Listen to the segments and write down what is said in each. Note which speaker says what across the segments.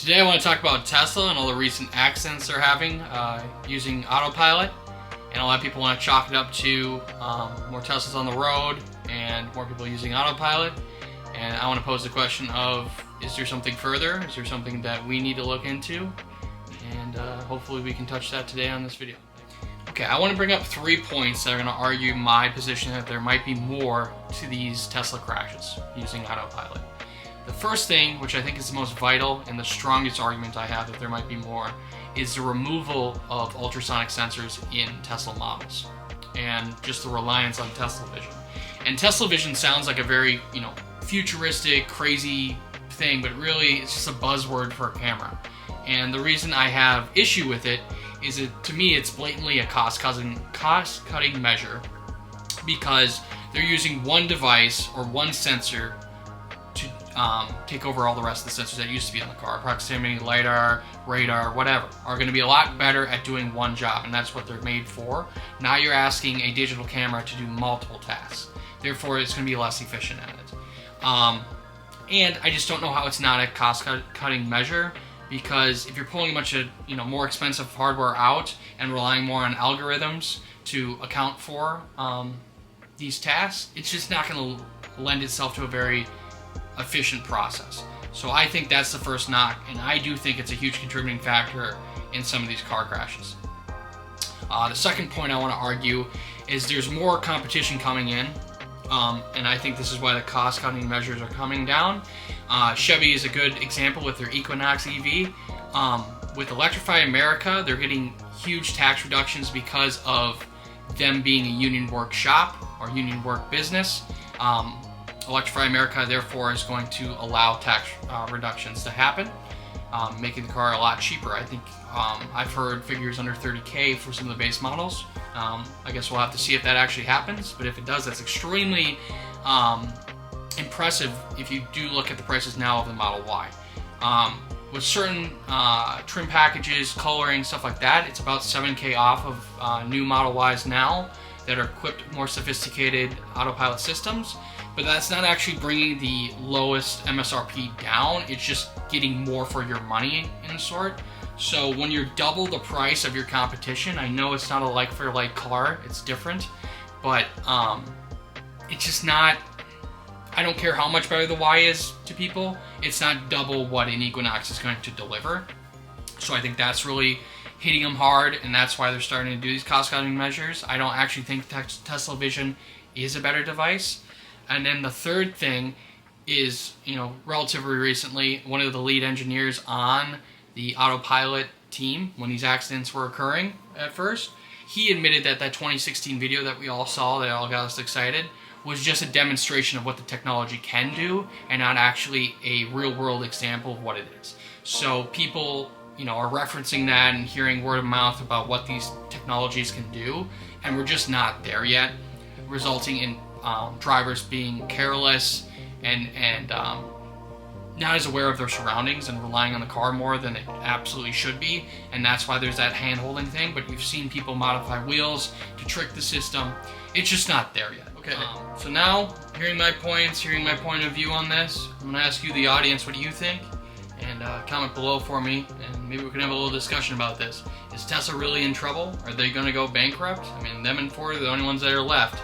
Speaker 1: Today I want to talk about Tesla and all the recent accidents they're having using autopilot. And a lot of people want to chalk it up to more Teslas on the road and more people using autopilot. And I want to pose the question of, is there something further? Is there something that we need to look into? And hopefully we can touch that today on this video. Okay, I want to bring up 3 points that are going to argue my position that there might be more to these Tesla crashes using autopilot. The first thing, which I think is the most vital and the strongest argument I have that there might be more, is the removal of ultrasonic sensors in Tesla models and just the reliance on Tesla Vision. And Tesla Vision sounds like a very, futuristic, crazy thing, but really it's just a buzzword for a camera. And the reason I have issue with it is that, to me, it's blatantly a cost-cutting measure, because they're using one device or one sensor to take over all the rest of the sensors that used to be on the car. Proximity, LiDAR, radar, whatever, are going to be a lot better at doing one job, and that's what they're made for. Now you're asking a digital camera to do multiple tasks. Therefore, it's going to be less efficient at it. And I just don't know how it's not a cost-cutting measure, because if you're pulling a bunch of more expensive hardware out and relying more on algorithms to account for these tasks, it's just not going to lend itself to a very efficient process. So I think that's the first knock, and I do think it's a huge contributing factor in some of these car crashes. The second point I want to argue is there's more competition coming in, and I think this is why the cost-cutting measures are coming down. Chevy is a good example with their Equinox EV. With Electrify America, they're getting huge tax reductions because of them being a union work shop or union work business. Electrify America, therefore, is going to allow tax reductions to happen, making the car a lot cheaper. I think I've heard figures under $30K for some of the base models. I guess we'll have to see if that actually happens, but if it does, that's extremely impressive if you do look at the prices now of the Model Y. With certain trim packages, coloring, stuff like that, it's about $7K off of new Model Ys now that are equipped with more sophisticated autopilot systems. But that's not actually bringing the lowest MSRP down, it's just getting more for your money in sort. So when you're double the price of your competition, I know it's not a like-for-like car, it's different, but it's just not, I don't care how much better the Y is to people, it's not double what an Equinox is going to deliver. So I think that's really hitting them hard, and that's why they're starting to do these cost-cutting measures. I don't actually think Tesla Vision is a better device. And then the third thing is, relatively recently, one of the lead engineers on the autopilot team, when these accidents were occurring at first, he admitted that that 2016 video that we all saw, that all got us excited, was just a demonstration of what the technology can do and not actually a real-world example of what it is. So people, are referencing that and hearing word of mouth about what these technologies can do, and we're just not there yet, resulting in drivers being careless and not as aware of their surroundings and relying on the car more than it absolutely should be, and that's why there's that hand-holding thing. But you've seen people modify wheels to trick the system. It's just not there yet. Okay, so now, hearing my points, hearing my point of view on this, I'm going to ask you, the audience, what do you think? And comment below for me, and maybe we can have a little discussion about this. Is Tesla really in trouble? Are they going to go bankrupt? I mean, them and Ford are the only ones that are left.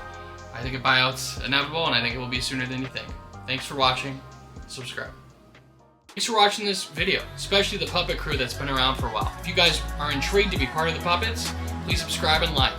Speaker 1: I think a buyout's inevitable, and I think it will be sooner than you think. Thanks for watching. Subscribe. Thanks for watching this video, especially the puppet crew that's been around for a while. If you guys are intrigued to be part of the puppets, please subscribe and like.